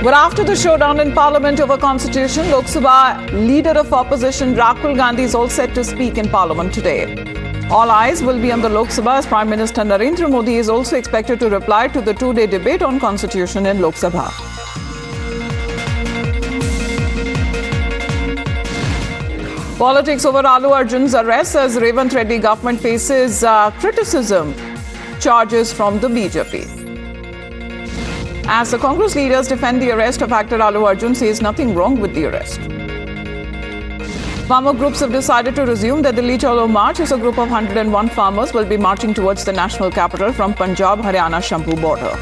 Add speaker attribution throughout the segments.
Speaker 1: But after the showdown in Parliament over Constitution, Lok Sabha leader of opposition Rahul Gandhi is all set to speak in Parliament today. All eyes will be on the Lok Sabha as Prime Minister Narendra Modi is also expected to reply to the two-day debate on Constitution in Lok Sabha. Politics over Allu Arjun's arrest as Revant Reddy government faces criticism, charges from the BJP. As the Congress leaders defend the arrest of actor Allu Arjun, says nothing wrong with the arrest. Farmer groups have decided to resume the Delhi Chalo March as a group of 101 farmers will be marching towards the national capital from Punjab, Haryana, Shampoo border.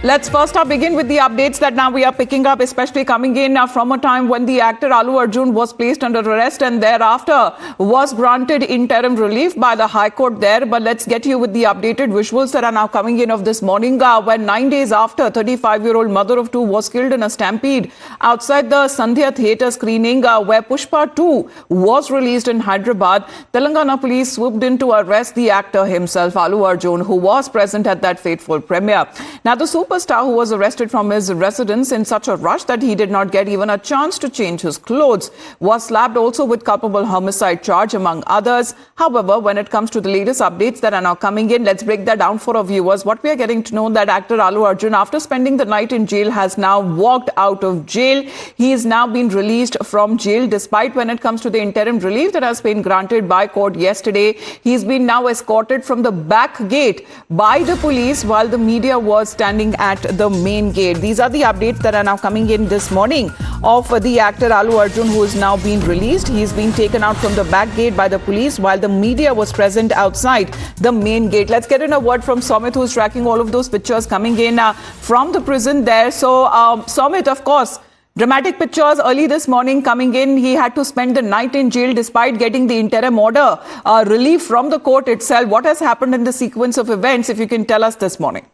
Speaker 1: Let's first begin with the updates that now we are picking up, especially coming in from a time when the actor Allu Arjun was placed under arrest and thereafter was granted interim relief by the High Court there. But let's get you with the updated visuals that are now coming in of this morning when 9 days after 35-year-old mother of two was killed in a stampede outside the Sandhya Theatre screening where Pushpa 2 was released in Hyderabad. Telangana police swooped in to arrest the actor himself, Allu Arjun, who was present at that fateful premiere. Now, the superstar who was arrested from his residence in such a rush that he did not get even a chance to change his clothes was slapped also with culpable homicide charge, among others. However, when it comes to the latest updates that are now coming in, let's break that down for our viewers. What we are getting to know that actor Allu Arjun, after spending the night in jail, has now walked out of jail. He has now been released from jail, despite when it comes to the interim relief that has been granted by court yesterday. He's been now escorted from the back gate by the police while the media was standing at the main gate. These are the updates that are now coming in this morning of the actor Allu Arjun, who is now being released. He's been taken out from the back gate by the police while the media was present outside the main gate. Let's get in a word from Somit, who's tracking all of those pictures coming in from the prison there. So, Somit, of course, dramatic pictures early this morning coming in. He had to spend the night in jail despite getting the interim order relief from the court itself. What has happened in the sequence of events, if you can tell us this morning?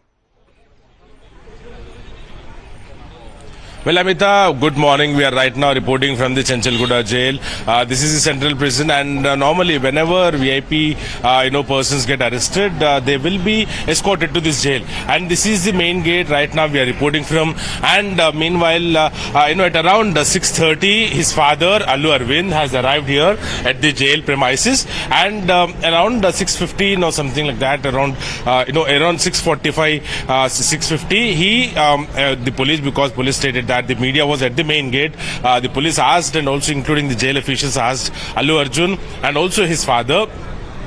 Speaker 2: Well, Amita, good morning. We are right now reporting from the Chanchalguda jail. This is the central prison, and normally whenever VIP, persons get arrested, they will be escorted to this jail. And this is the main gate right now we are reporting from. And meanwhile, at around 6:30, his father, Allu Arjun, has arrived here at the jail premises. And around 6:15 or something like that, around 6:45, 6:50, the police, because police stated that the media was at the main gate. The police asked, and also including the jail officials asked Allu Arjun and also his father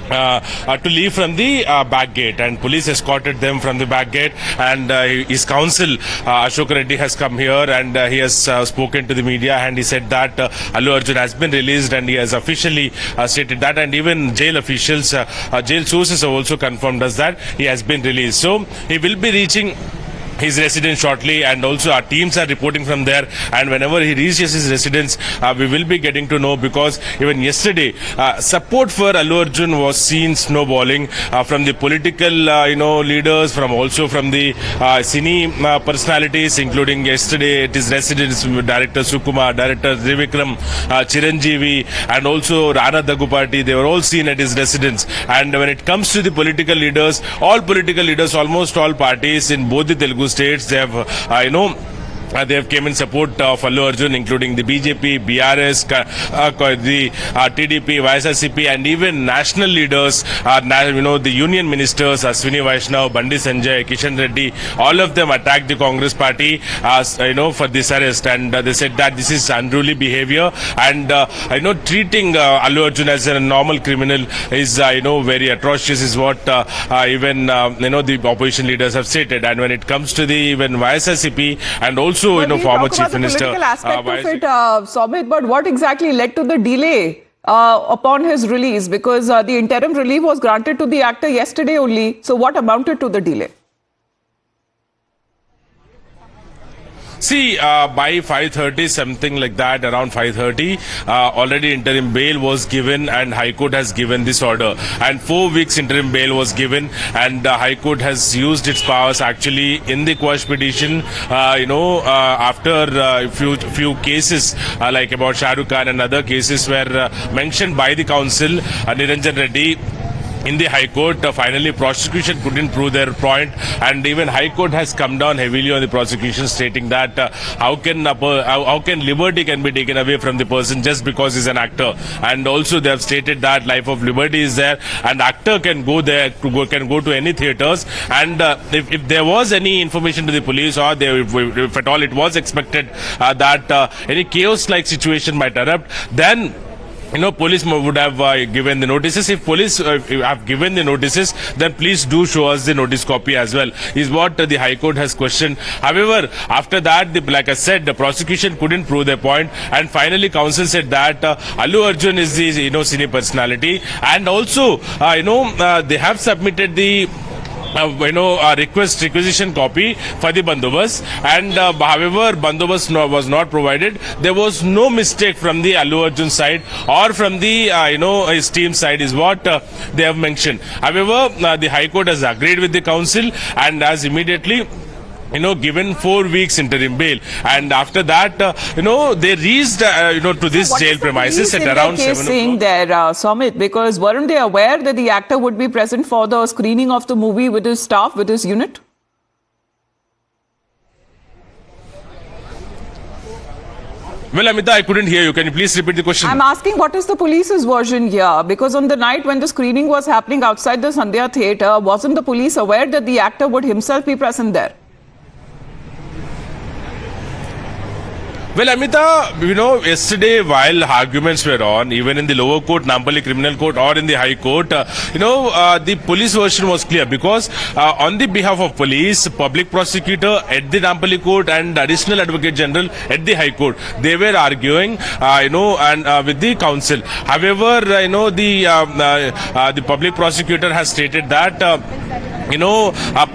Speaker 2: to leave from the back gate, and police escorted them from the back gate. And his counsel Ashok Reddy has come here, and he has spoken to the media, and he said that Allu Arjun has been released, and he has officially stated that, and even jail officials, jail sources have also confirmed us that he has been released. So he will be reaching his residence shortly, and also our teams are reporting from there, and whenever he reaches his residence, we will be getting to know, because even yesterday support for Allu Arjun was seen snowballing from the political leaders, also from the cine personalities, including yesterday at his residence director Sukumar, director Trivikram, Chiranjeevi, and also Rana Daggubati. They were all seen at his residence. And when it comes to the political leaders, almost all parties in both the Telugu states, they have they have came in support of Allu Arjun, including the BJP, BRS, the TDP, YSRCP, and even national leaders, the union ministers, Ashwini Vaishnav, Bandi Sanjay, Kishan Reddy, all of them attacked the Congress party, for this arrest. And they said that this is unruly behavior, and, treating Allu Arjun as a normal criminal is, very atrocious, is what even, the opposition leaders have stated. And when it comes to the even YSRCP and also former Chief Minister.
Speaker 1: Political aspect of it, Somit, but what exactly led to the delay upon his release? Because the interim relief was granted to the actor yesterday only. So what amounted to the delay?
Speaker 2: See, by 5:30, something like that, around 5:30, already interim bail was given, and High Court has given this order. And 4 weeks interim bail was given, and High Court has used its powers actually in the quash petition, after a few cases like about Shah Rukh Khan and other cases were mentioned by the counsel, Niranjan Reddy. in the High Court. Finally, prosecution couldn't prove their point, and even High Court has come down heavily on the prosecution, stating that how can liberty can be taken away from the person just because he's an actor, and also they have stated that life of liberty is there, and actor can go there can go to any theaters, and if there was any information to the police, or if at all it was expected that any chaos-like situation might erupt, then police would have given the notices. If police have given the notices, then please do show us the notice copy as well, is what the High Court has questioned. However, after that, like I said, the prosecution couldn't prove their point, and finally counsel said that Allu Arjun is the senior personality, and also they have submitted the requisition copy for the bandobast, and however bandobast was not provided. There was no mistake from the Allu Arjun side or from the his team side, is what they have mentioned. However, the High Court has agreed with the council and has immediately given 4 weeks interim bail, and after that they reached to this jail premises at around 7
Speaker 1: saying there, Sumit, because weren't they aware that the actor would be present for the screening of the movie with his staff, with his unit?
Speaker 2: Well, Amita, I couldn't hear you. Can you please repeat the question?
Speaker 1: I'm asking what is the police's version here? Because on the night when the screening was happening outside the Sandhya Theatre, wasn't the police aware that the actor would himself be present there?
Speaker 2: Well, Amita, yesterday while arguments were on, even in the lower court, Nampally Criminal Court, or in the High Court, the police version was clear, because on the behalf of police, public prosecutor at the Nampally Court and additional advocate general at the High Court, they were arguing, and with the council. However, the public prosecutor has stated that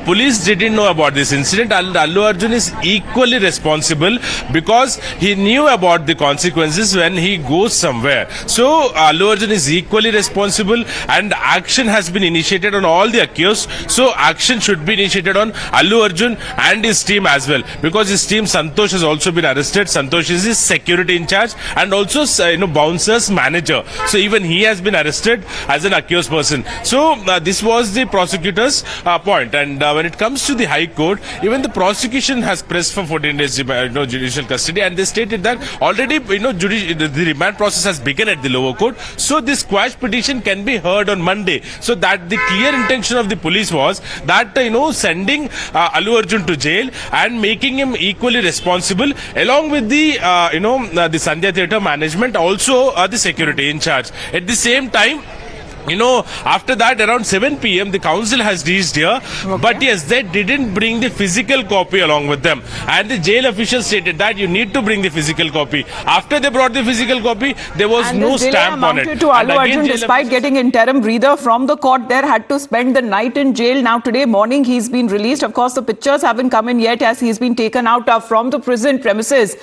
Speaker 2: police didn't know about this incident. Allu Arjun is equally responsible, because he knew about the consequences when he goes somewhere. So Allu Arjun is equally responsible, and action has been initiated on all the accused. So action should be initiated on Allu Arjun and his team as well, because his team Santosh has also been arrested. Santosh is his security in charge and also bouncers manager. So even he has been arrested as an accused person. So this was the prosecutor's point. And when it comes to the High Court, even the prosecution has pressed for 14 days judicial custody, and they stated that already the remand process has begun at the lower court, so this quash petition can be heard on Monday. So that the clear intention of the police was that sending Allu Arjun to jail and making him equally responsible, along with the the Sandhya Theatre management, also the security in charge. At the same time, after that, around 7 p.m., the council has reached here. Okay. But yes, they didn't bring the physical copy along with them. And the jail officials stated that you need to bring the physical copy. After they brought the physical copy, there was no stamp on it.
Speaker 1: To Allu Arjun, despite getting interim breather from the court, there had to spend the night in jail. Now, today morning, he's been released. Of course, the pictures haven't come in yet, as he's been taken out from the prison premises,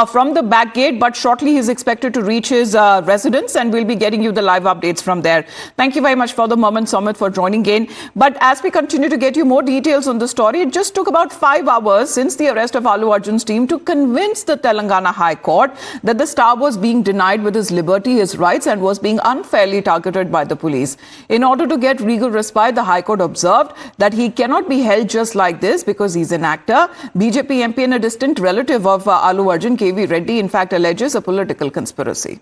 Speaker 1: from the back gate. But shortly, he's expected to reach his residence, and we'll be getting you the live updates from there. Thank you very much for the moment, Sumit, for joining in. But as we continue to get you more details on the story, it just took about 5 hours since the arrest of Allu Arjun's team to convince the Telangana High Court that the star was being denied with his liberty, his rights, and was being unfairly targeted by the police. In order to get legal respite, the High Court observed that he cannot be held just like this because he's an actor. BJP MP and a distant relative of Allu Arjun, KV Reddy, in fact alleges a political conspiracy.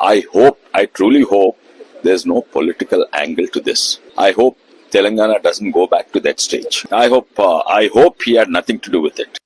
Speaker 3: I truly hope there's no political angle to this. I hope Telangana doesn't go back to that stage. I hope he had nothing to do with it.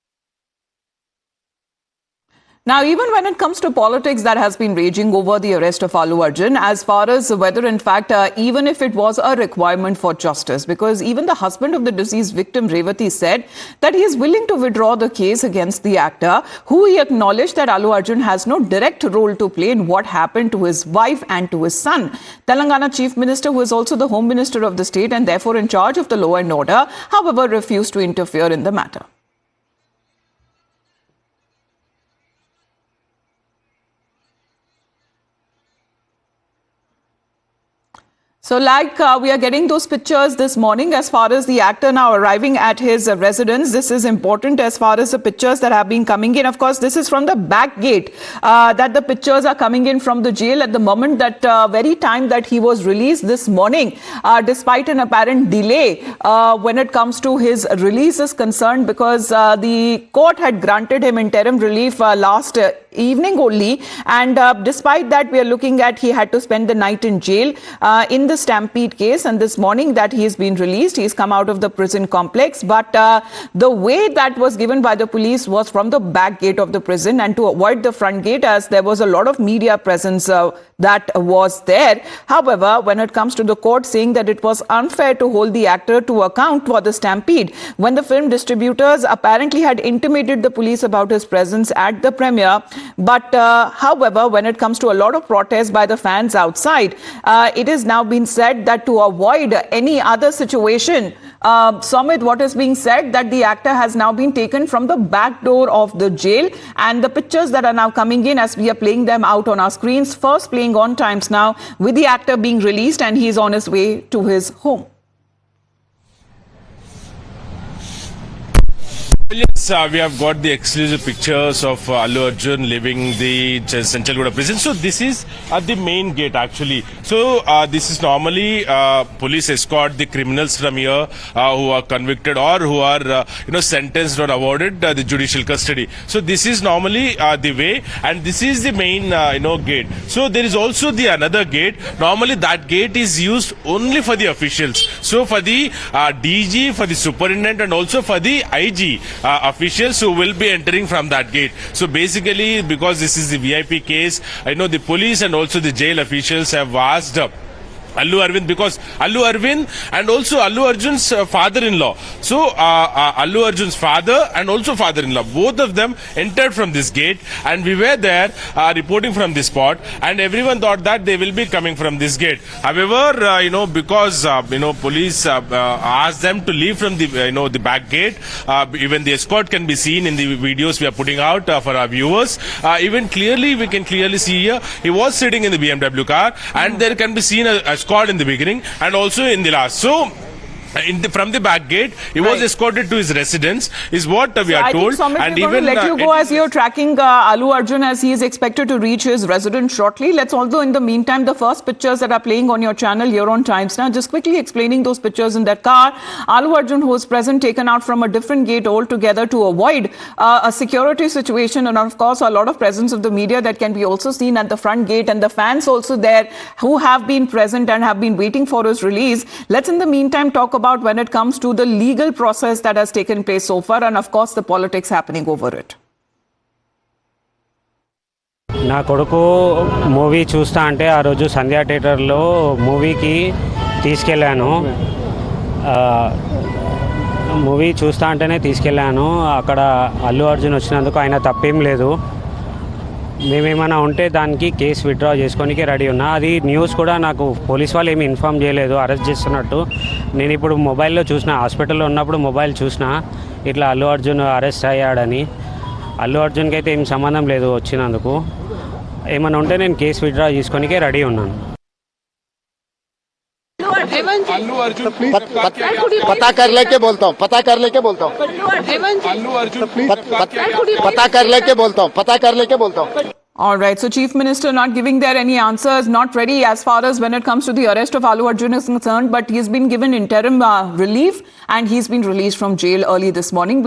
Speaker 1: Now, even when it comes to politics that has been raging over the arrest of Allu Arjun, as far as whether, in fact, even if it was a requirement for justice, because even the husband of the deceased victim, Revati, said that he is willing to withdraw the case against the actor, who he acknowledged that Allu Arjun has no direct role to play in what happened to his wife and to his son. Telangana Chief Minister, who is also the Home Minister of the state and therefore in charge of the law and order, however, refused to interfere in the matter. So like we are getting those pictures this morning as far as the actor now arriving at his residence. This is important as far as the pictures that have been coming in. Of course, this is from the back gate that the pictures are coming in from the jail at the moment, that very time that he was released this morning, despite an apparent delay when it comes to his release is concerned, because the court had granted him interim relief last evening only, and despite that we are looking at he had to spend the night in jail in the stampede case, and this morning that he has been released, he's come out of the prison complex, but the way that was given by the police was from the back gate of the prison and to avoid the front gate, as there was a lot of media presence that was there. However, when it comes to the court saying that it was unfair to hold the actor to account for the stampede, when the film distributors apparently had intimated the police about his presence at the premiere, but however, when it comes to a lot of protest by the fans outside, it is now been said that to avoid any other situation, Somit, what is being said that the actor has now been taken from the back door of the jail, and the pictures that are now coming in as we are playing them out on our screens, first playing on Times Now with the actor being released and he is on his way to his home.
Speaker 2: Yes, we have got the exclusive pictures of Allu Arjun leaving the Central prison. So this is at the main gate actually. So this is normally police escort the criminals from here who are convicted or who are sentenced or awarded the judicial custody. So this is normally the way, and this is the main gate. So there is also the another gate. Normally that gate is used only for the officials. So for the DG, for the superintendent, and also for the IG. Officials who will be entering from that gate. So basically, because this is the VIP case, I know the police and also the jail officials have asked Allu Arjun, because Allu Arjun and also Allu Arjun's father-in-law. So Allu Arjun's father and also father-in-law, both of them entered from this gate, and we were there reporting from this spot, and everyone thought that they will be coming from this gate. However, because police asked them to leave from the the back gate. Even the escort can be seen in the videos we are putting out for our viewers. Even clearly, we can clearly see here he was sitting in the BMW car, and there can be seen a escort in the beginning and also in the last. So from the back gate, he was escorted to his residence, is what we are told.
Speaker 1: Somit, and even let you go as you're tracking Allu Arjun, as he is expected to reach his residence shortly. Let's also, in the meantime, the first pictures that are playing on your channel here on Times Now, just quickly explaining those pictures in that car. Allu Arjun, who was present, taken out from a different gate altogether to avoid a security situation, and of course, a lot of presence of the media that can be also seen at the front gate, and the fans also there who have been present and have been waiting for his release. Let's, in the meantime, talk about when it comes to the legal process that has taken place so far, and of course the politics happening over it.
Speaker 4: నా కొడుకు movie చూస్తా అంటే ఆ రోజు సంధ్యా థియేటర్లో మూవీకి తీసుకెళ్ళాను. Movie చూస్తా అంటేనే తీసుకెళ్ళాను. అక్కడ అల్లు అర్జున్ వచ్చినందుకు ఆయన తప్పేం లేదు. మేమేమైనా ఉంటే దానికి కేసు విత్డ్రా చేసుకోనికి రెడీ ఉన్నా. అది న్యూస్ కూడా నాకు పోలీస్ వాళ్ళు ఏమి ఇన్ఫామ్ చేయలేదు అరెస్ట్ చేస్తున్నట్టు. నేను ఇప్పుడు మొబైల్లో చూసిన, హాస్పిటల్లో ఉన్నప్పుడు మొబైల్ చూసిన ఇట్లా అల్లు అర్జున్ అరెస్ట్ అయ్యాడని. అల్లు అర్జున్కి అయితే ఏం సంబంధం లేదు వచ్చినందుకు. ఏమైనా ఉంటే నేను కేసు విత్డ్రా చేసుకోనికే రెడీ ఉన్నాను.
Speaker 5: अल्लू अर्जुन पता कर लेके बोलता हूँ पता कर लेके बोलता हूँ अल्लू अर्जुन पता कर लेके बोलता हूँ.
Speaker 1: All right, so Chief Minister not giving there any answers, not ready as far as when it comes to the arrest of Allu Arjun is concerned, but he's been given interim relief and he's been released from jail early this morning.